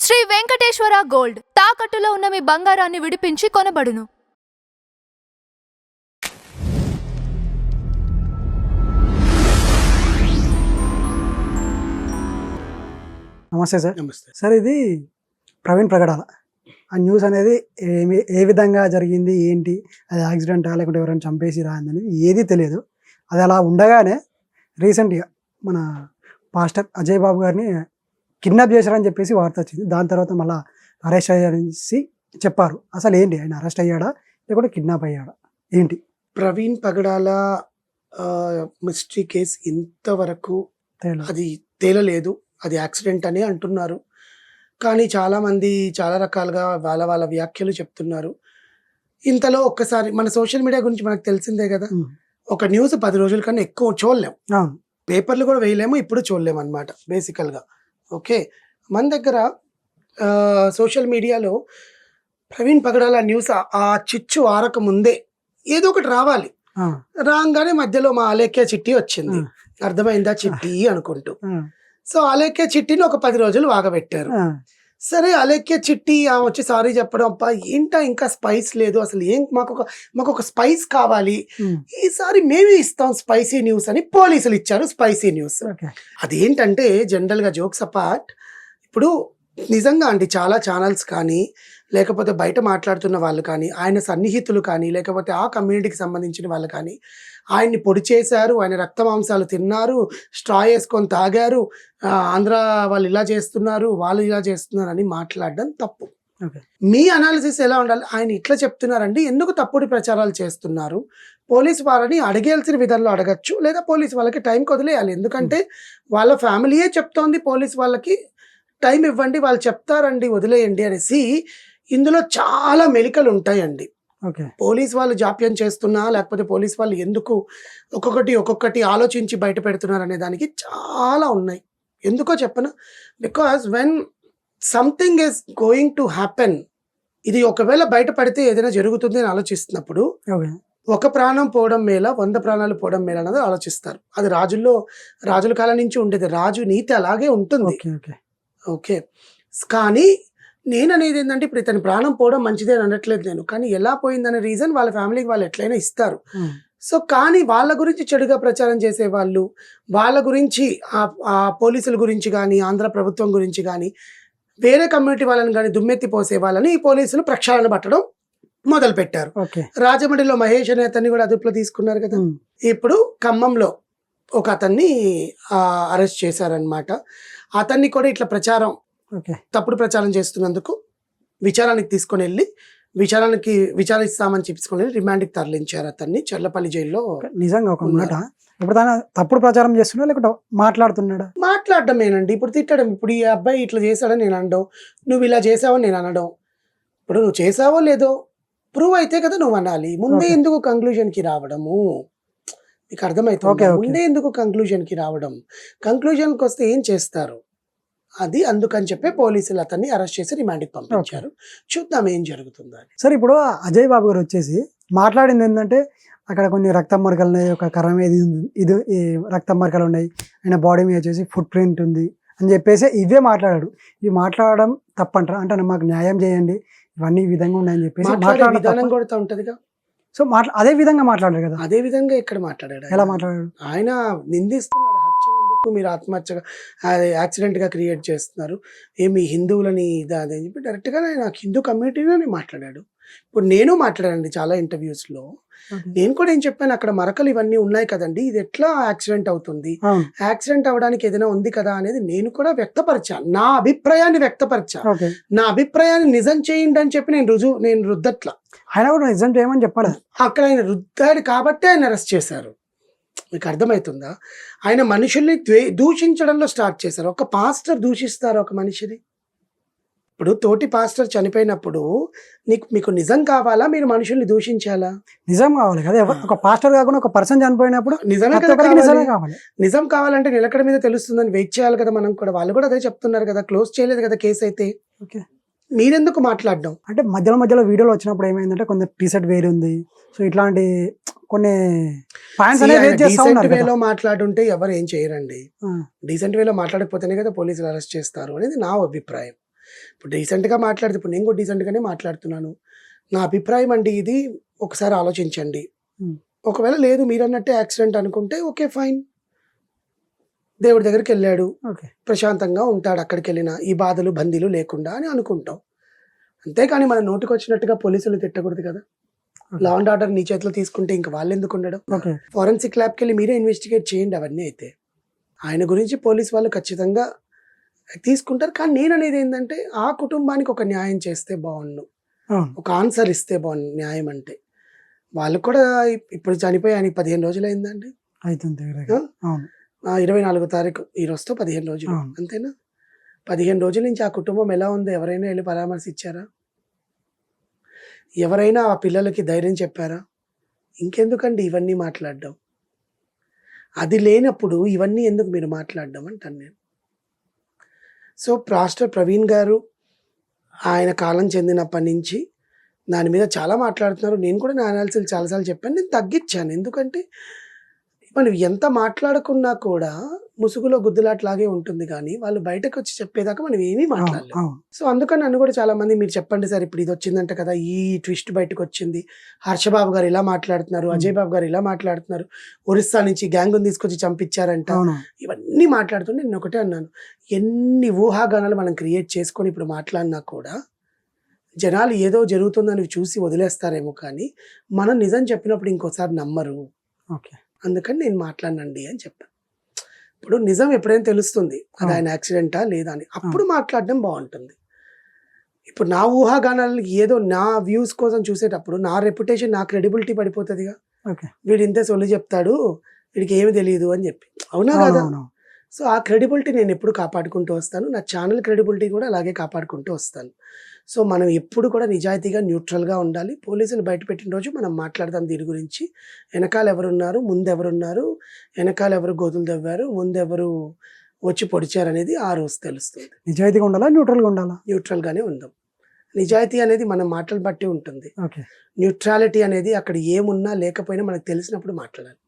Shri Venkateswara gold తాకట్టులో ఉన్న మీ బంగారాన్ని విడిపించి కొనబడును. నమస్తే సార్. నమస్తే సార్, ఇది ప్రవీణ్ ప్రగడాల ఆ న్యూస్ అనేది ఏ విధంగా జరిగింది, ఏంటి, అది యాక్సిడెంటా లేకుంటే ఎవరైనా చంపేసిరా అనేది ఏది తెలియదు. అది అలా ఉండగానే రీసెంట్గా మన పాస్టర్ అజయ్ బాబు గారిని కిడ్నాప్ చేశారని చెప్పేసి వార్త వచ్చింది. దాని తర్వాత మళ్ళీ అరెస్ట్ అయ్యారనేసి చెప్పారు. అసలు ఏంటి, ఆయన అరెస్ట్ అయ్యాడా లేకుంటే కిడ్నాప్ అయ్యాడా ఏంటి? ప్రవీణ్ పగడాల మిస్టరీ కేసు ఇంతవరకు అది తేలలేదు. అది యాక్సిడెంట్ అని అంటున్నారు. కానీ చాలామంది చాలా రకాలుగా వాళ్ళ వ్యాఖ్యలు చెప్తున్నారు. ఇంతలో ఒక్కసారి మన సోషల్ మీడియా గురించి మనకు తెలిసిందే కదా, ఒక న్యూస్ 10 రోజుల కన్నా ఎక్కువ చూడలేం, పేపర్లు కూడా వేయలేము, ఇప్పుడు చూడలేము అనమాట బేసికల్గా. ఓకే, మన దగ్గర సోషల్ మీడియాలో ప్రవీణ్ పగడాల న్యూస్ ఆ చిచ్చు ఆరక ముందే ఏదో ఒకటి రావాలి. రాగానే మధ్యలో మా అలేఖ్య చిట్టి వచ్చింది. అర్థమైందా చిట్టి అనుకుంటూ. సో అలేఖ్య చిట్టిని ఒక 10 రోజులు వాగబెట్టారు. సరే, అలేఖ్య చిట్టి వచ్చి సారీ చెప్పడం, అబ్బా ఏంటా ఇంకా స్పైస్ లేదు, అసలు ఏం మాకు ఒక స్పైస్ కావాలి, ఈసారి మేమే ఇస్తాం స్పైసీ న్యూస్ అని పోలీసులు ఇచ్చారు స్పైసీ న్యూస్. అదేంటంటే జనరల్గా జోక్స్ అపార్ట్, ఇప్పుడు నిజంగా అండి చాలా ఛానల్స్ కానీ లేకపోతే బయట మాట్లాడుతున్న వాళ్ళు కానీ, ఆయన సన్నిహితులు కానీ లేకపోతే ఆ కమ్యూనిటీకి సంబంధించిన వాళ్ళు కానీ ఆయన్ని పొడి చేశారు, ఆయన రక్త మాంసాలు తిన్నారు, స్ట్రా వేసుకొని తాగారు, ఆంధ్ర వాళ్ళు ఇలా చేస్తున్నారు, వాళ్ళు ఇలా చేస్తున్నారు అని మాట్లాడడం తప్పు. మీ అనాలిసిస్ ఎలా ఉండాలి? ఆయన ఇట్లా చెప్తున్నారండి, ఎందుకు తప్పుడు ప్రచారాలు చేస్తున్నారు? పోలీసు వారిని అడిగేయాల్సిన విధంలో అడగచ్చు, లేదా పోలీసు వాళ్ళకి టైం వదిలేయాలి. ఎందుకంటే వాళ్ళ ఫ్యామిలీయే చెప్తోంది పోలీసు వాళ్ళకి టైం ఇవ్వండి, వాళ్ళు చెప్తారండి, వదిలేయండి అనేసి. ఇందులో చాలా మెలికలు ఉంటాయండి. పోలీస్ వాళ్ళు జాప్యం చేస్తున్నా లేకపోతే పోలీస్ వాళ్ళు ఎందుకు ఒక్కొక్కటి ఆలోచించి బయట పెడుతున్నారు అనే దానికి చాలా ఉన్నాయి. ఎందుకో చెప్పను, because when something is going to happen, ఇది ఒకవేళ బయట పడితే ఏదైనా జరుగుతుంది అని ఆలోచిస్తున్నప్పుడు ఒక ప్రాణం పోవడం మేల 100 ప్రాణాలు పోవడం మేల అన్నది ఆలోచిస్తారు. అది రాజుల కాలం నుంచి ఉండేది, రాజు నీతి అలాగే ఉంటుంది. ఓకే, కానీ నేను అనేది ఏంటంటే, ఇప్పుడు ఇతని ప్రాణం పోవడం మంచిదే అని అనట్లేదు నేను, కానీ ఎలా పోయిందనే రీజన్ వాళ్ళ ఫ్యామిలీకి వాళ్ళు ఎట్లయినా ఇస్తారు. సో కానీ వాళ్ళ గురించి చెడుగా ప్రచారం చేసే వాళ్ళు, వాళ్ళ గురించి ఆ పోలీసుల గురించి కానీ ఆంధ్ర ప్రభుత్వం గురించి కానీ వేరే కమ్యూనిటీ వాళ్ళని కానీ దుమ్మెత్తి పోసే వాళ్ళని ఈ పోలీసులు ప్రక్షాళన పట్టడం మొదలు పెట్టారు. రాజమండ్రిలో మహేష్ అనే అతన్ని కూడా అదుపులో తీసుకున్నారు కదా. ఇప్పుడు ఖమ్మంలో ఒక అతన్ని అరెస్ట్ చేశారనమాట. అతన్ని కూడా ఇట్లా తప్పుడు ప్రచారం చేస్తున్నందుకు విచారానికి తీసుకొని వెళ్ళి విచారిస్తామని చెప్పుకొని రిమాండ్కి తరలించారు అతన్ని చర్లపల్లి జైల్లో. నిజంగా ఒక మాట, ఇప్పుడు తప్పుడు ప్రచారం చేస్తున్నా లేకుంటే మాట్లాడమేనండి. ఇప్పుడు తిట్టడం, ఇప్పుడు ఈ అబ్బాయి ఇట్లా చేశాడని నేను అనడం, నువ్వు ఇలా చేసావని నేను అనడం. ఇప్పుడు నువ్వు చేసావో లేదో ప్రూవ్ అయితే కదా నువ్వు అనాలి. ముందే ఎందుకు కంక్లూజన్కి రావడము? మీకు అర్థమవుతుంది? ముందే ఎందుకు కంక్లూజన్కి రావడం? కంక్లూజన్కి వస్తే ఏం చేస్తారు అది. అందుకని చెప్పి పోలీసులు అతన్ని అరెస్ట్ చేసి రిమాండ్కి పంపించారు. చూద్దాం ఏం జరుగుతుందో అని. సరే, ఇప్పుడు అజయ్ బాబు గారు వచ్చేసి మాట్లాడింది ఏంటంటే, అక్కడ కొన్ని రక్తం మరకలు ఉన్నాయి, ఒక కర్ర మీద ఇది రక్తం మరకలు ఉన్నాయి, ఆయన బాడీ మీద వచ్చేసి ఫుట్ ప్రింట్ ఉంది అని చెప్పేసి ఇవే మాట్లాడాడు. ఇవి మాట్లాడడం తప్పంటారా? అంటే మాకు న్యాయం చేయండి, ఇవన్నీ ఈ విధంగా ఉన్నాయని చెప్పేసి విధానం కూడా ఉంటదిగా. సో అదే విధంగా మాట్లాడారు కదా. అదే విధంగా ఇక్కడ మాట్లాడాడు. ఎలా మాట్లాడాడు? ఆయన నిందిస్తున్నాడు, హత్యకు మీరు ఆత్మహత్యగా యాక్సిడెంట్గా క్రియేట్ చేస్తున్నారు, ఏమి హిందువులని అదే అని చెప్పి డైరెక్ట్గా నాకు హిందూ కమ్యూనిటీలోనే మాట్లాడాడు. ఇప్పుడు నేను మాట్లాడానండి చాలా ఇంటర్వ్యూస్లో. నేను కూడా ఏం చెప్పాను, అక్కడ మరకలు ఇవన్నీ ఉన్నాయి కదండి, ఇది ఎట్లా యాక్సిడెంట్ అవుతుంది, యాక్సిడెంట్ అవ్వడానికి ఏదైనా ఉంది కదా అనేది నేను కూడా వ్యక్తపరిచాను, నా అభిప్రాయాన్ని వ్యక్తపరిచాను. నా అభిప్రాయాన్ని నిజం చేయండి అని చెప్పి నేను రుద్దట్లా. ఆయన కూడా నిజం చేయమని చెప్పాలి. అక్కడ ఆయన రుద్దాడు కాబట్టి ఆయన అరెస్ట్ చేశారు. మీకు అర్థమవుతుందా? ఆయన మనుషుల్ని దూషించడంలో స్టార్ట్ చేశారు. ఒక పాస్టర్ దూషిస్తారు ఒక మనిషిని. ఇప్పుడు తోటి పాస్టర్ చనిపోయినప్పుడు మీకు నిజం కావాలా, మీరు మనుషుల్ని దూషించాలా? నిజం కావాలి కదా. ఒక పాస్టర్ కాకుండా ఒక పర్సన్ చనిపోయినప్పుడు నిజమే కావాలి. నిజం కావాలంటే నిలకడ మీద తెలుస్తుందని వెయిట్ చేయాలి కదా మనం కూడా. వాళ్ళు కూడా అదే చెప్తున్నారు కదా, క్లోజ్ చేయలేదు కదా కేసు అయితే. మీరెందుకు మాట్లాడడం? అంటే మధ్యలో వీడియోలు వచ్చినప్పుడు ఏమైందంటే కొంచెం టీషర్ట్ వేరు ఉంది, సో ఇట్లాంటి కొన్ని డీసెంట్ వేలో మాట్లాడుంటే ఎవరు ఏం చేయరండి. డీసెంట్ వేలో మాట్లాడకపోతేనే కదా పోలీసులు అరెస్ట్ చేస్తారు అనేది నా అభిప్రాయం. ఇప్పుడు డీసెంట్గా మాట్లాడితే ఇప్పుడు నేను కూడా డీసెంట్గానే మాట్లాడుతున్నాను. నా అభిప్రాయం అండి ఇది, ఒకసారి ఆలోచించండి. Hmm. ఒకవేళ లేదు మీరు అన్నట్టే యాక్సిడెంట్ అనుకుంటే ఓకే ఫైన్, దేవుడి దగ్గరికి వెళ్ళాడు, ఓకే. ప్రశాంతంగా ఉంటాడు అక్కడికి వెళ్ళినా, ఈ బాధలు బందీలు లేకుండా అని అనుకుంటాం. అంతేకాని మన నోటికి వచ్చినట్టుగా పోలీసులు తిట్టకూడదు కదా. లా అండ్ ఆర్డర్ నీ చేతిలో తీసుకుంటే ఇంకా వాళ్ళు ఎందుకు ఉండడం. ఓకే. ఫారెన్సిక్ ల్యాబ్కి వెళ్ళి మీరే ఇన్వెస్టిగేట్ చేయండి అవన్నీ. అయితే ఆయన గురించి పోలీస్ వాళ్ళు ఖచ్చితంగా తీసుకుంటారు. కానీ నేను అనేది ఏంటంటే ఆ కుటుంబానికి ఒక న్యాయం చేస్తే బాగుండు, అవును. ఒక ఆన్సర్ ఇస్తే బాగుండు. న్యాయం అంటే వాళ్ళు కూడా ఇప్పుడు చనిపోయి ఆయనకి 15 రోజులు అయిందండి. అవుతుంది దగ్గరగా. అవును. 24వ తారీఖు, ఈ రోజుతో 15 రోజులు, అవును. అంతేనా? 15 రోజుల నుంచి ఆ కుటుంబం ఎలా ఉందో ఎవరైనా వెళ్ళి పరామర్శించారా? ఎవరైనా ఆ పిల్లలకి ధైర్యం చెప్పారా? ఇంకెందుకండి ఇవన్నీ మాట్లాడడం? అది లేనప్పుడు ఇవన్నీ ఎందుకు మీరు మాట్లాడడం అంటాను నేను. సో పాస్టర్ ప్రవీణ్ గారు ఆయన కాలం చెందినప్పటి నుంచి దాని మీద చాలా మాట్లాడుతున్నారు. నేను కూడా నా అనాలిసిస్ చాలాసార్లు చెప్పాను. నేను తగ్గించాను. ఎందుకంటే మనం ఎంత మాట్లాడుకున్నా కూడా ముసుగులో గుద్దులాట్లాగే ఉంటుంది కానీ వాళ్ళు బయటకు వచ్చి చెప్పేదాకా మనం ఏమీ అవును. మాట్లాడలేము. అవును. సో అందుకని నన్ను కూడా చాలా మంది మీరు చెప్పండి సార్ ఇప్పుడు ఇది వచ్చిందంట కదా, ఈ ట్విస్ట్ బయటకు వచ్చింది, హర్షబాబు గారు ఇలా మాట్లాడుతున్నారు, అజయ్ బాబు గారు ఇలా మాట్లాడుతున్నారు, ఒరిస్సా నుంచి గ్యాంగుని తీసుకొచ్చి చంపించారంట, అవును. ఇవన్నీ మాట్లాడుతుంటే నేను ఒకటే అన్నాను, ఎన్ని ఊహాగానాలు మనం క్రియేట్ చేసుకొని ఇప్పుడు మాట్లాడినా కూడా జనాలు ఏదో జరుగుతుందని చూసి వదిలేస్తారేమో కానీ మనం నిజం చెప్పినప్పుడు ఇంకోసారి నమ్మరు. ఓకే. అందుకని నేను మాట్లాడనండి అని చెప్పాను. ఇప్పుడు నిజం ఎప్పుడైనా తెలుస్తుంది అది ఆయన యాక్సిడెంటా లేదా అని, అప్పుడు మాట్లాడడం బాగుంటుంది. ఇప్పుడు నా ఊహాగానాలు ఏదో నా వ్యూస్ కోసం చూసేటప్పుడు నా రెప్యుటేషన్, నా క్రెడిబిలిటీ పడిపోతుందిగా. ఓకే. వీడు ఇంతే సొల్లు చెప్తాడు, వీడికి ఏమి తెలియదు అని చెప్పి, అవునా కదా. అవును. సో ఆ క్రెడిబిలిటీ నేను ఎప్పుడు కాపాడుకుంటూ వస్తాను, నా ఛానల్ క్రెడిబిలిటీ కూడా అలాగే కాపాడుకుంటూ వస్తాను. సో మనం ఎప్పుడు కూడా నిజాయితీగా న్యూట్రల్గా ఉండాలి. పోలీసులు బయట పెట్టిన రోజు మనం మాట్లాడదాం దీని గురించి. వెనకాల ఎవరున్నారు, ముందు ఎవరున్నారు, వెనకాల ఎవరు గోతులు తవ్వారు, ముందు ఎవరు వచ్చి పొడిచారు అనేది ఆ రోజు తెలుస్తుంది. నిజాయితీగా ఉండాలా, న్యూట్రల్గా ఉండాలా? న్యూట్రల్గానే ఉందాం. నిజాయితీ అనేది మన మాటలు బట్టి ఉంటుంది. ఓకే. న్యూట్రాలిటీ అనేది అక్కడ ఏమున్నా లేకపోయినా మనకు తెలిసినప్పుడు మాట్లాడాలి.